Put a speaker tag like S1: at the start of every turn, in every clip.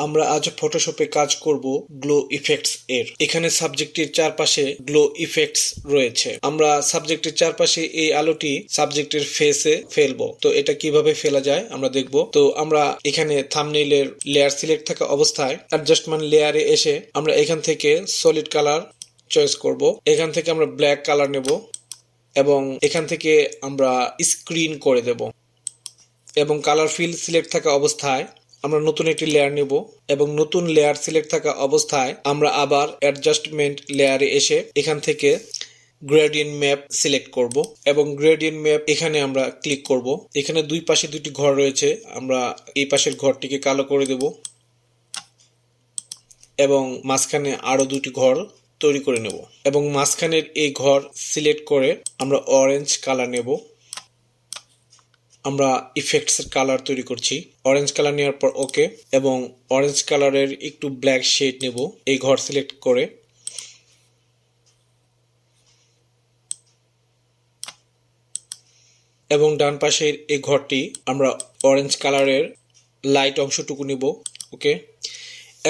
S1: আমরা আজ ফটোশপে কাজ করব গ্লো ইফেক্টস এর। এখানে সাবজেক্টের চারপাশে গ্লো ইফেক্টস রয়েছে। আমরা সাবজেক্টের চারপাশে এই আলোটি সাবজেক্টের ফেসে ফেলবো। তো এটা কিভাবে ফেলা যায় আমরা দেখব। তো আমরা এখানে থাম্বনেইলের লেয়ার সিলেক্ট থাকা অবস্থায় অ্যাডজাস্টমেন্ট লেয়ারে এসে আমরা এখান থেকে সলিড কালার চয়েস করব। এখান থেকে আমরা ব্ল্যাক কালার নেব এবং এখান থেকে আমরা স্ক্রিন করে দেব এবং কালার ফিল সিলেক্ট থাকা অবস্থায় আমরা নতুন একটি লেয়ার নেব এবং নতুন লেয়ার সিলেক্ট থাকা অবস্থায় আমরা আবার অ্যাডজাস্টমেন্ট লেয়ারে এসে এখান থেকে গ্রেডিয়েন্ট ম্যাপ সিলেক্ট করব এবং গ্রেডিয়েন্ট ম্যাপ এখানে আমরা ক্লিক করব। এখানে দুই পাশে দুটি ঘর রয়েছে, আমরা এই পাশের ঘরটিকে কালো করে দেব এবং মাঝখানে আরো দুটি ঘর তৈরি করে নেব এবং মাঝখানের এই ঘর সিলেক্ট করে আমরা অরেঞ্জ কালার নেব। আমরা ইফেক্টস এর কালার তৈরি করছি। অরেঞ্জ কালার নেওয়ার পর ওকে এবং অরেঞ্জ কালারের একটু ব্ল্যাক শেড নেব এই ঘর সিলেক্ট করে। এবং ডান পাশের এই ঘরটি আমরা অরেঞ্জ কালারের লাইট অংশটুকু নেব। ওকে,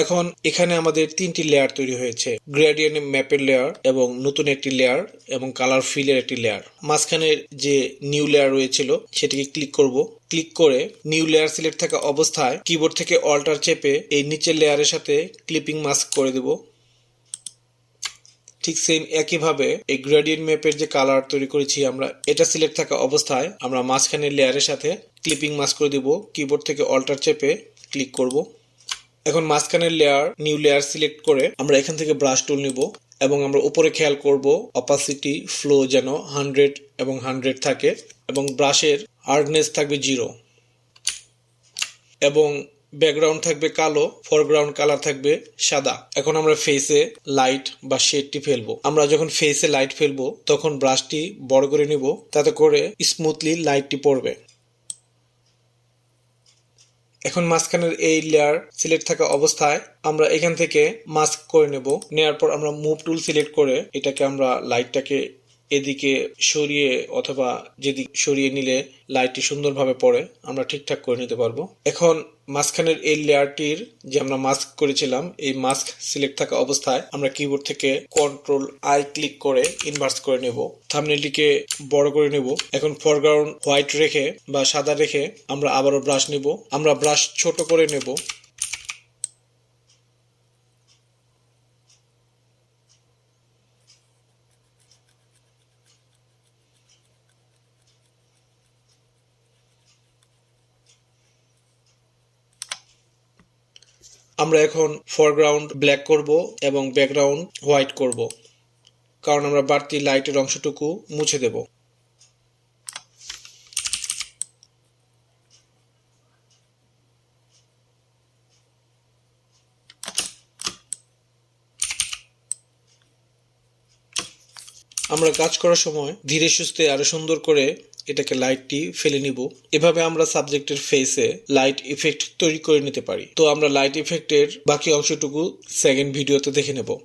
S1: এখন এখানে আমাদের তিনটি লেয়ার তৈরি হয়েছে, গ্রেডিয়েন্ট ম্যাপের লেয়ার এবং নতুন একটি লেয়ার এবং কালার ফিলের একটি লেয়ার। মাঝখানের যে নিউ লেয়ার রয়েছিল সেটিকে ক্লিক করব। ক্লিক করে নিউ লেয়ার সিলেক্ট থাকা অবস্থায় কিবোর্ড থেকে অল্টার চেপে এই নিচের লেয়ারের সাথে ক্লিপিং মাস্ক করে দেব। ঠিক সেম একইভাবে এই গ্রেডিয়েন্ট ম্যাপের যে কালার তৈরি করেছি আমরা, এটা সিলেক্ট থাকা অবস্থায় আমরা মাঝখানের লেয়ারের সাথে ক্লিপিং মাস্ক করে দেব। কিবোর্ড থেকে অল্টার চেপে ক্লিক করব। এখন মাঝখানের লেয়ার নিউ লেয়ার সিলেক্ট করে আমরা এখান থেকে ব্রাশ টুল নিব এবং আমরা উপরে খেয়াল করব অপাসিটি ফ্লো যেন 100 এবং 100 থাকে এবং ব্রাশের হার্ডনেস থাকবে 0 এবং ব্যাকগ্রাউন্ড থাকবে কালো, ফরগ্রাউন্ড কালার থাকবে সাদা। এখন আমরা ফেসে লাইট বা শেডটি ফেলবো। আমরা যখন ফেসে লাইট ফেলবো তখন ব্রাশটি বড় করে নিব, তাতে করে স্মুথলি লাইটটি পড়বে। এখন মাঝখানের এই লেয়ার সিলেক্ট থাকা অবস্থায় আমরা এখান থেকে মাস্ক করে নেব। নেওয়ার পর আমরা মুভ টুল সিলেক্ট করে এটাকে আমরা লাইটটাকে এদিকে সরিয়ে অথবা যেদিকে সরিয়ে নিলে লাইটটি সুন্দরভাবে পড়ে আমরা ঠিকঠাক করে নিতে পারবো। এখন মাঝখানের এই লেয়ারটির যে আমরা মাস্ক করেছিলাম এই মাস্ক সিলেক্ট থাকা অবস্থায় আমরা কিবোর্ড থেকে কন্ট্রোল আই ক্লিক করে ইনভার্স করে নেব। থাম্বনেইলটিকে বড় করে নেব। এখন ফরগ্রাউন্ড হোয়াইট রেখে বা সাদা রেখে আমরা আবারও ব্রাশ নেব। আমরা ব্রাশ ছোট করে নেব। আমরা এখন ফরগ্রাউন্ড ব্ল্যাক করব এবং ব্যাকগ্রাউন্ড হোয়াইট করব, কারণ আমরা বাড়তি লাইটের অংশটুকু মুছে দেব। আমরা কাজ করার সময় ধীরে সুস্থে আরো সুন্দর করে এটাকে লাইটটি ফেলে নিব। এভাবে আমরা সাবজেক্টের ফেসে লাইট ইফেক্ট তৈরি করে নিতে পারি। তো আমরা লাইট ইফেক্টের বাকি অংশটুকু সেকেন্ড ভিডিওতে দেখে নেব।